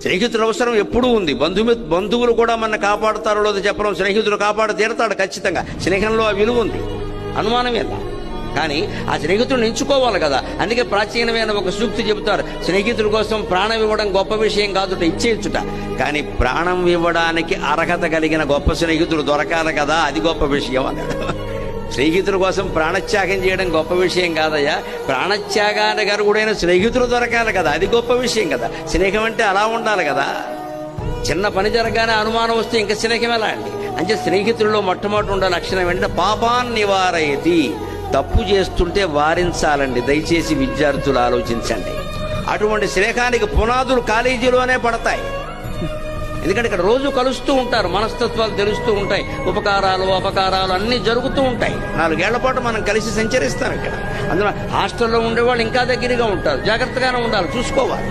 స్నేహితుల అవసరం ఎప్పుడూ ఉంది. బంధువులు కూడా మన కాపాడుతారో లేదో చెప్పడం, స్నేహితులు కాపాడు తీరతాడు ఖచ్చితంగా. స్నేహంలో ఆ విలువ ఉంది, అనుమానమే. కానీ ఆ స్నేహితుడిని ఎంచుకోవాలి కదా. అందుకే ప్రాచీనమైన ఒక సూక్తి చెబుతారు, స్నేహితుల కోసం ప్రాణం ఇవ్వడం గొప్ప విషయం కాదుట, ఇచ్చేయచ్చుట. కానీ ప్రాణం ఇవ్వడానికి అర్హత కలిగిన గొప్ప స్నేహితుడు దొరకాలి కదా, అది గొప్ప విషయం అన్నాడు. స్నేహితుల కోసం ప్రాణత్యాగం చేయడం గొప్ప విషయం కాదయ్యా, ప్రాణత్యాగానికి అర్హుడైన స్నేహితులు దొరకాలి కదా, అది గొప్ప విషయం కదా. స్నేహం అంటే అలా ఉండాలి కదా. చిన్న పని జరగానే అనుమానం వస్తే ఇంకా స్నేహం ఎలా అండి? అంటే స్నేహితుల్లో మొట్టమొదటి ఉండే లక్షణం ఏంటంటే పాపాన్ నివారయతి, తప్పు చేస్తుంటే వారించాలండి. దయచేసి విద్యార్థులు ఆలోచించండి. అటువంటి స్నేహానికి పునాదులు కాలేజీలోనే పడతాయి. ఎందుకంటే ఇక్కడ రోజు కలుస్తూ ఉంటారు, మనస్తత్వాలు తెలుస్తూ ఉంటాయి, ఉపకారాలు అపకారాలు అన్నీ జరుగుతూ ఉంటాయి. 4 ఏళ్ల పాటు మనం కలిసి సంచరిస్తాం ఇక్కడ. అందులో హాస్టల్లో ఉండేవాళ్ళు ఇంకా దగ్గరగా ఉంటారు. జాగ్రత్తగానే ఉండాలి, చూసుకోవాలి.